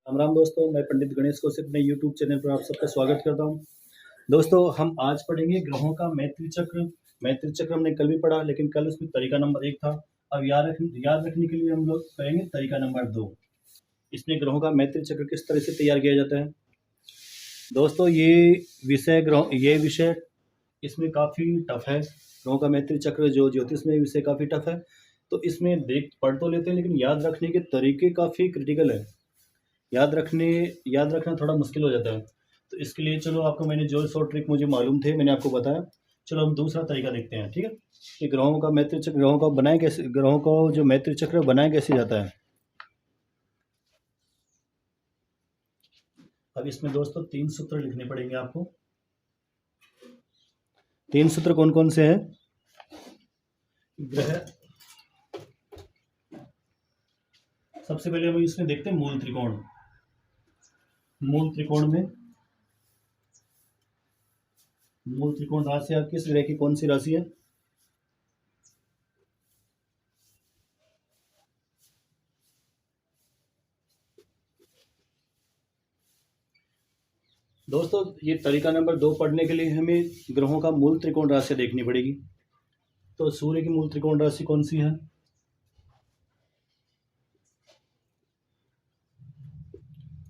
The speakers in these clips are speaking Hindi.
राम राम दोस्तों, मैं पंडित गणेश कौशिक अपने यूट्यूब चैनल पर आप सबका स्वागत करता हूं। दोस्तों, हम आज पढ़ेंगे ग्रहों का मैत्री चक्र। मैत्री चक्र हमने कल भी पढ़ा, लेकिन कल उसमें तरीका नंबर 1 था। अब याद रखने के लिए हम लोग करेंगे तरीका नंबर 2। इसमें ग्रहों का मैत्री चक्र किस तरह से तैयार किया जाता है। दोस्तों, ये विषय इसमें काफ़ी टफ है। ग्रहों का मैत्री चक्र जो ज्योतिष में विषय काफ़ी टफ है, तो इसमें पढ़ तो लेते हैं, लेकिन याद रखने के तरीके काफ़ी क्रिटिकल है। याद रखना थोड़ा मुश्किल हो जाता है। तो इसके लिए चलो, आपको मैंने जो शॉर्ट ट्रिक मुझे मालूम थे मैंने आपको बताया। चलो हम दूसरा तरीका देखते हैं, ठीक है। कि ग्रहों का मैत्री चक्र ग्रहों को जो मैत्री चक्र बनाया कैसे जाता है। अब इसमें दोस्तों 3 सूत्र लिखने पड़ेंगे आपको। 3 सूत्र कौन कौन से हैं। ग्रह, सबसे पहले हम इसमें देखते हैं मूल त्रिकोण। मूल त्रिकोण राशि किस ग्रह की कौन सी राशि है। दोस्तों, ये तरीका नंबर 2 पढ़ने के लिए हमें ग्रहों का मूल त्रिकोण राशि देखनी पड़ेगी। तो सूर्य की मूल त्रिकोण राशि कौन सी है।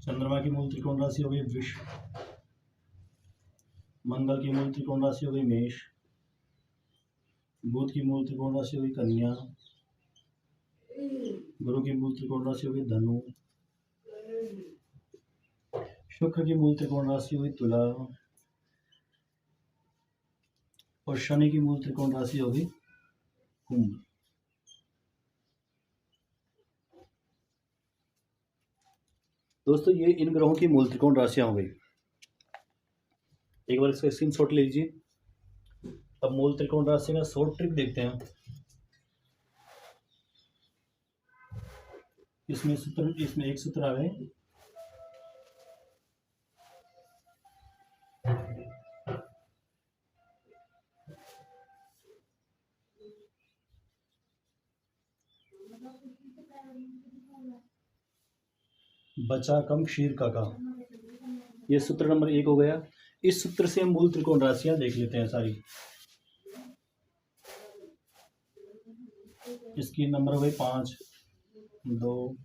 चंद्रमा की मूल त्रिकोण राशि हो गई वृष। मंगल की मूल त्रिकोण राशि हो गई मेष। बुध की मूल त्रिकोण राशि हो गई कन्या। गुरु की मूल त्रिकोण राशि हो गई धनु। शुक्र की मूल त्रिकोण राशि हुई तुला। और शनि की मूल त्रिकोण राशि होगी कुंभ। दोस्तों, ये इन ग्रहों की मूल त्रिकोण राशियां हो गई। एक बार इसका स्क्रीनशॉट ले लीजिए। अब मूल त्रिकोण राशि का शॉर्ट ट्रिक देखते हैं। इसमें एक सूत्र आ गए। बचा कम क्षीर काका, ये सूत्र नंबर 1 हो गया। इस सूत्र से हम मूल त्रिकोण राशियां देख लेते हैं सारी। इसकी नंबर हो गई 5, 2,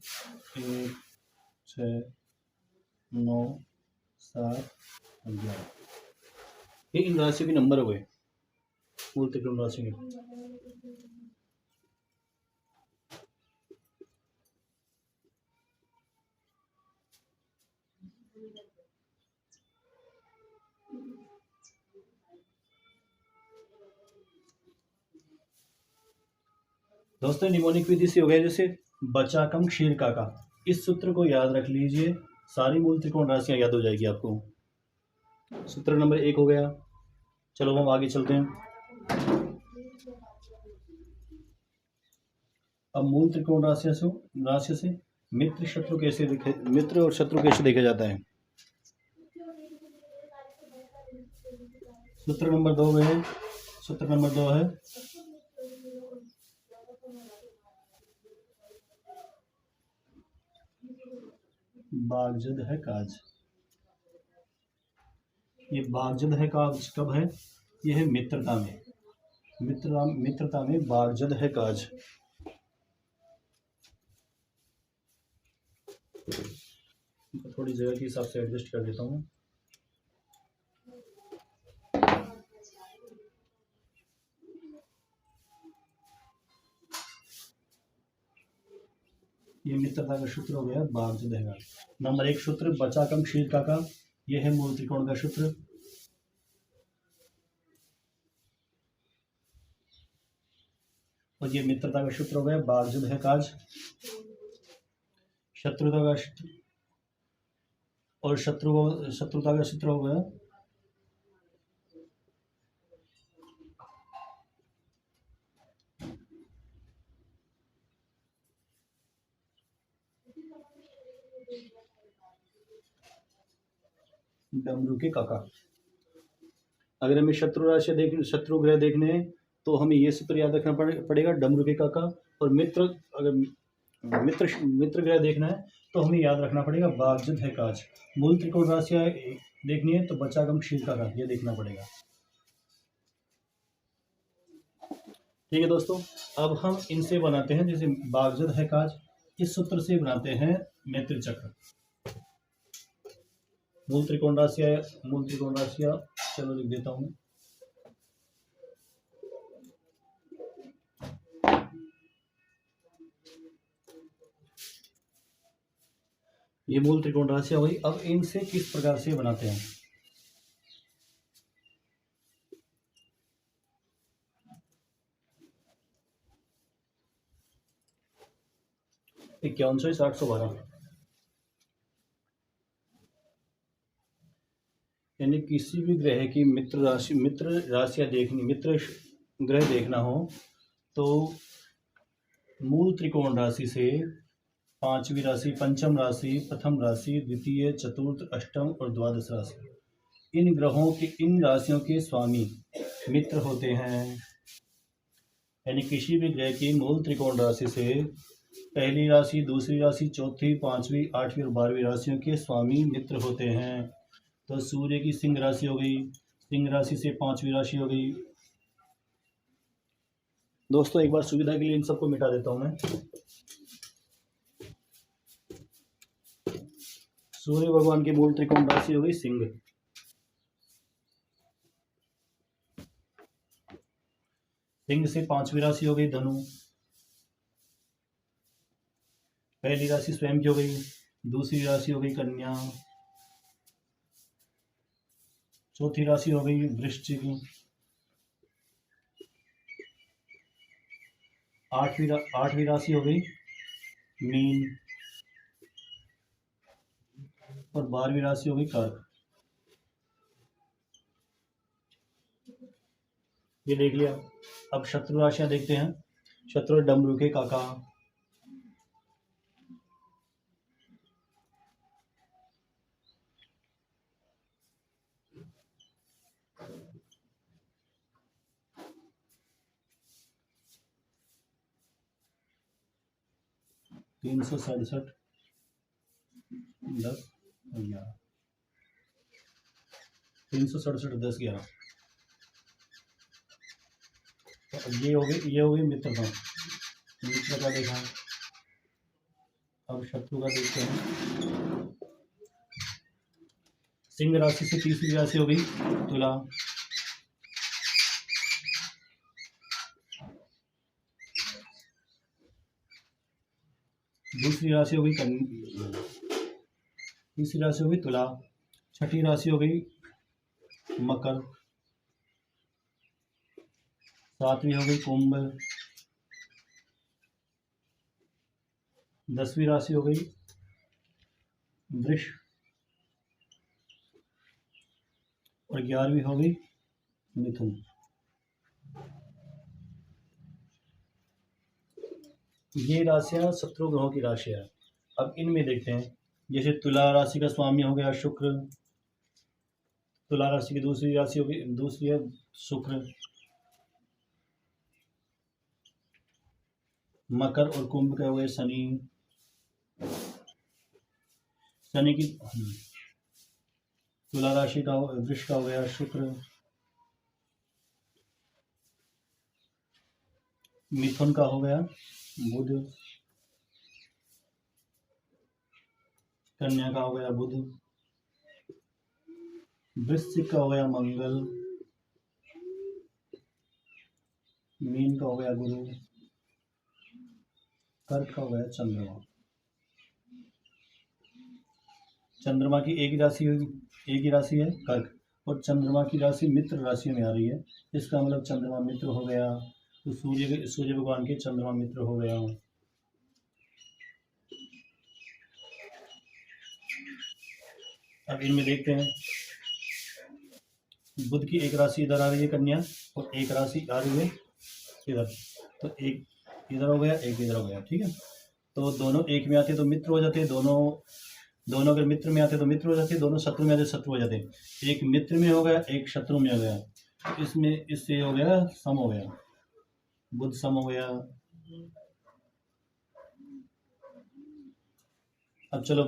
1, 6, 9, 7, 11। ये इन राशियों के नंबर हो गए मूल त्रिकोण राशि के। दोस्तों, निमोनिक विधि से हो गया जैसे बचा कम क्षीर काका। इस सूत्र को याद रख लीजिए, सारी मूल त्रिकोण राशियां याद हो जाएगी आपको। सूत्र नंबर 1 हो गया। चलो हम आगे चलते हैं। अब मूल त्रिकोण राशि से मित्र और शत्रु कैसे देखे जाता है। सूत्र नंबर 2 है। सूत्र नंबर 2 है बागजद है काज। ये बागजद है काज कब है। ये है मित्रता में। मित्रता में बागजद है काज। थोड़ी जगह के हिसाब से एडजस्ट कर देता हूँ। ये मित्रता का सूत्र हो गया बागजद है काज। नंबर 1 सूत्र बचा कम क्षीर काका, ये है मूल त्रिकोण का सूत्र। और ये मित्रता का सूत्र हो गया बागजद है काज। शत्रुता का सूत्र और शत्रुता का सूत्र हो गया डमरू के काका। अगर हमें शत्रु ग्रह देखने हैं तो हमें ये सूत्र याद रखना पड़ेगा डमरू के काका। और मित्र मित्र ग्रह देखना है तो हमें याद रखना पड़ेगा बागजद है काज। मूल त्रिकोण राशियाँ देखनी है तो बचागम शील का ये देखना पड़ेगा। ठीक है दोस्तों, अब हम इनसे बनाते हैं, जैसे बागजद है काज, इस सूत्र से बनाते हैं मैत्री चक्र। मूल त्रिकोण राशियाँ चलो लिख देता हूँ। ये मूल त्रिकोण राशियाँ हुई। अब इनसे किस प्रकार से बनाते हैं। इक्यावन सौ 812, यानी किसी भी ग्रह की मित्र राशियाँ देखनी, मित्र ग्रह देखना हो तो मूल त्रिकोण राशि से पांचवी राशि, पंचम राशि, प्रथम राशि, द्वितीय, चतुर्थ, अष्टम और द्वादश राशि, इन ग्रहों के, इन राशियों के स्वामी मित्र होते हैं। यानी किसी भी ग्रह की मूल त्रिकोण राशि से पहली राशि, दूसरी राशि, चौथी, पांचवी, आठवीं और 12वीं राशियों के स्वामी मित्र होते हैं। तो सूर्य की सिंह राशि हो गई, सिंह राशि से पांचवी राशि हो गई। दोस्तों एक बार सुविधा के लिए इन सबको मिटा देता हूं मैं। सूर्य भगवान की मूल त्रिकोण राशि हो गई सिंह। सिंह से पांचवी राशि हो गई धनु। पहली राशि स्वयं की हो गई, दूसरी राशि हो गई कन्या, चौथी राशि हो गई वृश्चिक, आठवीं राशि हो गई मीन और 12वीं राशि हो गई कर्क। ये देख लिया। अब शत्रु राशियां देखते हैं। शत्रु डमरू के काका, तीन सौ 67, 10 और 11, 367, 10, 11। तो ये हो गई मित्र का, मित्र का देखा। अब शत्रु का देखते हैं। सिंह राशि से तीसरी राशि हो गई तुला, दूसरी राशि हो गई तीसरी राशि हो गई तुला, छठी राशि हो गई मकर, सातवीं हो गई कुंभ, 10वीं राशि हो गई वृष और 11वीं हो गई मिथुन। ये राशियां शत्रु ग्रहों की राशियां है। अब इनमें देखते हैं, जैसे तुला राशि का स्वामी हो गया शुक्र, तुला राशि की दूसरी राशि हो गई, दूसरी है शुक्र। मकर और कुंभ का हो गया शनि, शनि की तुला राशि का वृष का हो गया शुक्र, मिथुन का हो गया बुध, कन्या का हो गया बुध, वृश्चिक का हो गया मंगल, मीन का हो गया गुरु, कर्क का हो गया चंद्रमा। चंद्रमा की एक ही राशि है कर्क, और चंद्रमा की राशि मित्र राशि में आ रही है। इसका मतलब चंद्रमा मित्र हो गया, तो सूर्य भगवान के चंद्रमा मित्र हो गया। अब इनमें देखते हैं, बुध की एक राशि इधर आ रही है कन्या, और एक राशि आ रही है इधर, तो एक इधर हो गया, एक इधर हो गया। ठीक है, तो दोनों एक में आते तो मित्र हो जाते, दोनों अगर मित्र में आते तो मित्र हो जाते, दोनों शत्रु में आते शत्रु हो जाते। एक मित्र में हो गया, एक शत्रु में हो गया, इसमें इससे हो गया सम हो गया, बुध सम हो गया। अब चलो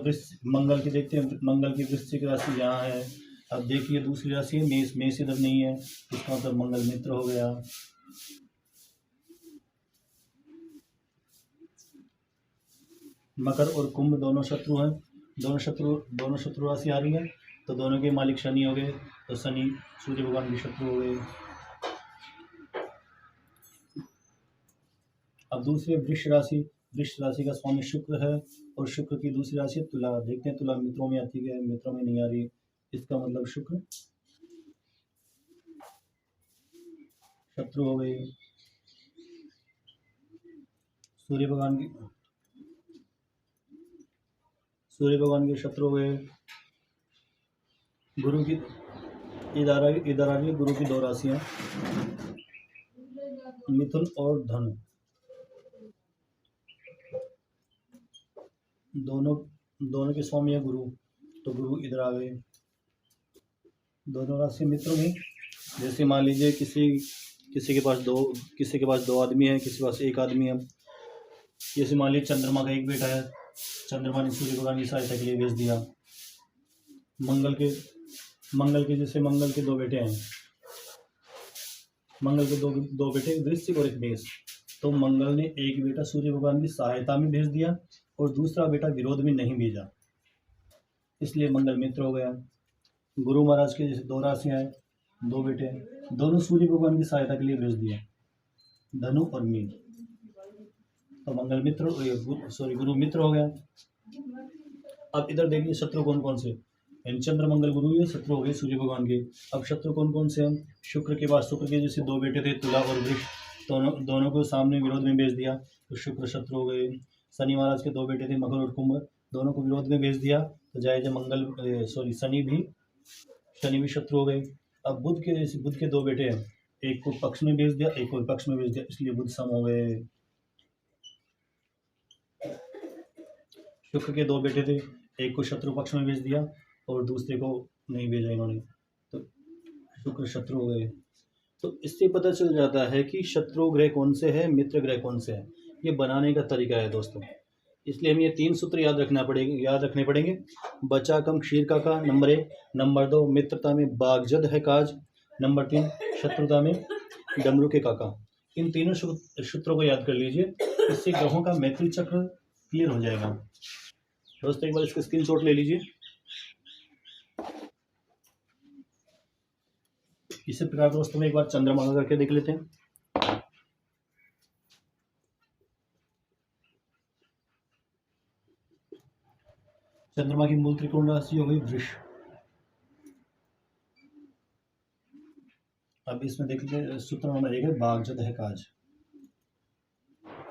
मंगल की देखते हैं। मंगल की वृश्चिक राशि यहाँ है। अब देखिए दूसरी राशि है मेष। मेष इधर नहीं है, इसका मतलब मंगल मित्र हो गया। मकर और कुंभ दोनों शत्रु हैं। दोनों शत्रु राशि आ रही है, तो दोनों के मालिक शनि हो गए, तो शनि सूर्य भगवान के शत्रु हो गए। अब दूसरी वृष राशि। वृष राशि का स्वामी शुक्र है, और शुक्र की दूसरी राशि तुला। देखते हैं तुला मित्रों में आती है, मित्रों में नहीं आ रही। इसका मतलब शुक्र शत्रु हो गई। सूर्य भगवान के शत्रु हो गए। गुरु की इधर आ रही है गुरु की दो राशियां, मिथुन और धनु। दोनों के स्वामी है गुरु, तो गुरु इधर आ गए। दोनों राशि मित्रों में, जैसे मान लीजिए किसी के पास दो आदमी है, किसी के पास एक आदमी है। जैसे मान लीजिए चंद्रमा का एक बेटा है, चंद्रमा ने सूर्य भगवान की सहायता के लिए भेज दिया। मंगल के दो बेटे हैं, मंगल के दो बेटे, वृश्चिक और एक मेष। तो मंगल ने एक बेटा सूर्य भगवान की सहायता में भेज दिया और दूसरा बेटा विरोध में नहीं भेजा, इसलिए मंगल मित्र हो गया। गुरु महाराज के जैसे दो राशियां हैं, दो बेटे, दोनों सूर्य भगवान की सहायता के लिए भेज दिया, धनु और मीन, तो मंगल मित्र गुरु मित्र हो गया। अब इधर देखिए शत्रु कौन कौन से, चंद्र मंगल गुरु ये शत्रु हो गए सूर्य भगवान के। अब शत्रु कौन कौन से हैं? शुक्र के जैसे दो बेटे थे तुला और वृष, दोनों को सामने विरोध में भेज दिया, तो शुक्र शत्रु हो गए। शनि महाराज के दो बेटे थे मकर और कुंभ, दोनों को विरोध में भेज दिया, तो जायज शनि भी शत्रु हो गए। अब बुध के दो बेटे हैं, एक को पक्ष में भेज दिया, एक को विपक्ष में भेज दिया, इसलिए बुध सम हो गए। शुक्र के दो बेटे थे, एक को शत्रु पक्ष में भेज दिया और दूसरे को नहीं भेजा इन्होंने, तो शुक्र शत्रु हो गए। तो इससे पता चल जाता है कि शत्रु ग्रह कौन से है, मित्र ग्रह कौन से है। ये बनाने का तरीका है दोस्तों, इसलिए हमें ये 3 सूत्र याद रखने पड़ेंगे। बचा कम क्षीर का नंबर 1, नंबर 2 मित्रता में बागजद है काज, नंबर 3 शत्रुता में डमरू के काका। इन तीनों सूत्रों को याद कर लीजिए, इससे ग्रहों का मैत्री चक्र क्लियर हो जाएगा। दोस्तों एक बार इसका स्क्रीनशॉट ले लीजिए। इसी प्रकार दोस्तों में एक बार चंद्रमा का करके देख लेते हैं। चंद्रमा की मूल त्रिकोण राशि हो गई वृष। अब इसमें देख लीजिए सूत्र नंबर 1 है बागजद है काज,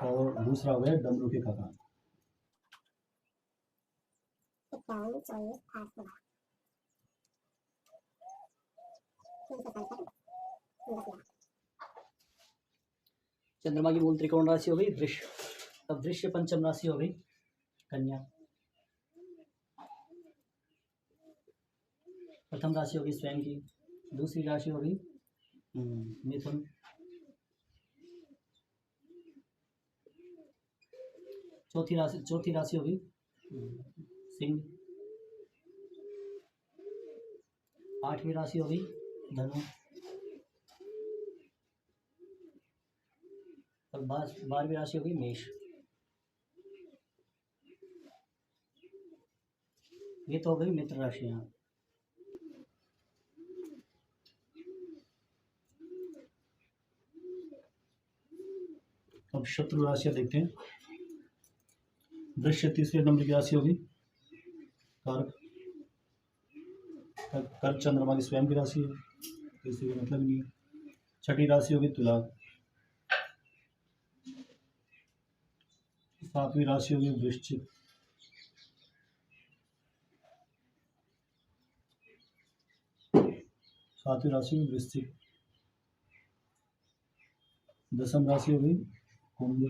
और दूसरा हो गया डमरू के काका। चंद्रमा की मूल त्रिकोण राशि हो गई वृष। अब वृष पंचम राशि हो गई कन्या। प्रथम राशि होगी स्वयं की, दूसरी राशि होगी मिथुन, चौथी राशि होगी सिंह, आठवीं राशि होगी धनु, और 12वीं राशि होगी मेष। ये तो हो गई मित्र राशियां। अब शत्रु राशियां देखते हैं। वृश्चिक तीसरे नंबर की राशि होगी कर्क। कर्क चंद्रमा की स्वयं की राशि है, किसी का मतलब नहीं है। छठी राशि होगी तुला। सातवीं राशि होगी वृश्चिक। सातवीं राशि में वृश्चिक। दसम राशि होगी कुंभ।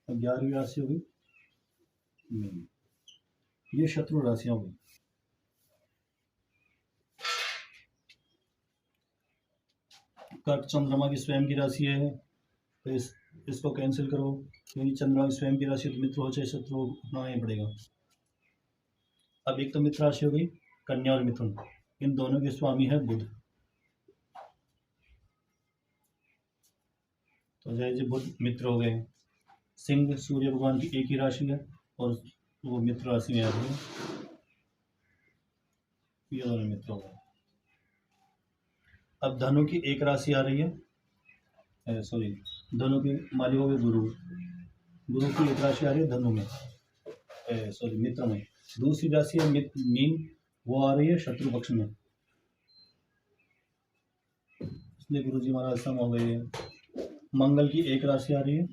11वीं राशि होगी मीन। ये शत्रु राशियां होगी। कर्क चंद्रमा की स्वयं की राशि है, तो इसको कैंसिल करो, क्योंकि चंद्रमा स्वयं की राशि मित्र हो चाहे शत्रु हो, अपनाना ही पड़ेगा। अब एक तो मित्र राशि हो गई कन्या और मिथुन, इन दोनों के स्वामी है बुध। तो जैसे बुध मित्र हो गए। सिंह सूर्य भगवान की एक ही राशि है और वो मित्र राशि में आ गई, ये दोनों मित्र हो गए। अब धनु की एक राशि आ रही है, सॉरी, धनु की मालिक हो गए गुरु। गुरु की एक राशि आ रही है धनु में, सॉरी मित्र में। दूसरी राशि है मीन, वो आ रही है शत्रु पक्ष में, इसलिए गुरु जी महाराज सम हो गए। मंगल की एक राशि आ रही है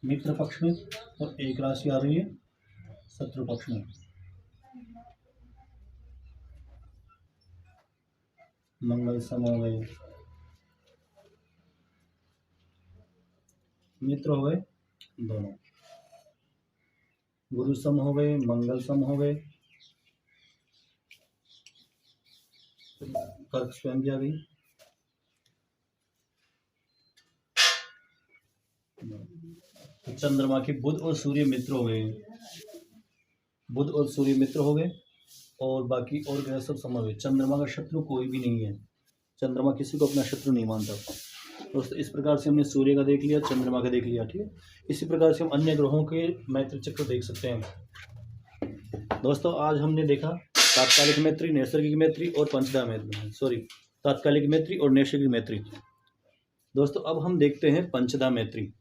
मित्र पक्ष में और एक राशि आ रही है शत्रु पक्ष में। मंगल सम हो गए, मित्र हो गए दोनों। गुरु सम हो गए, मंगल सम हो गए, कर्क स्वयं भी आ गई। चंद्रमा के बुध और सूर्य मित्र हो गए, बुध और सूर्य मित्र हो गए और बाकी और ग्रह सब सम हो गए। चंद्रमा का शत्रु कोई भी नहीं है, चंद्रमा किसी को अपना शत्रु नहीं मानता। दोस्तों इस प्रकार से हमने सूर्य का देख लिया, चंद्रमा का देख लिया, ठीक है। इसी प्रकार से हम अन्य ग्रहों के मैत्री चक्र देख सकते हैं। दोस्तों आज हमने देखा तात्कालिक मैत्री, नैसर्गिक मैत्री और पंचदा मैत्री, सॉरी तात्कालिक मैत्री और नैसर्गिक मैत्री। दोस्तों अब हम देखते हैं पंचदा मैत्री।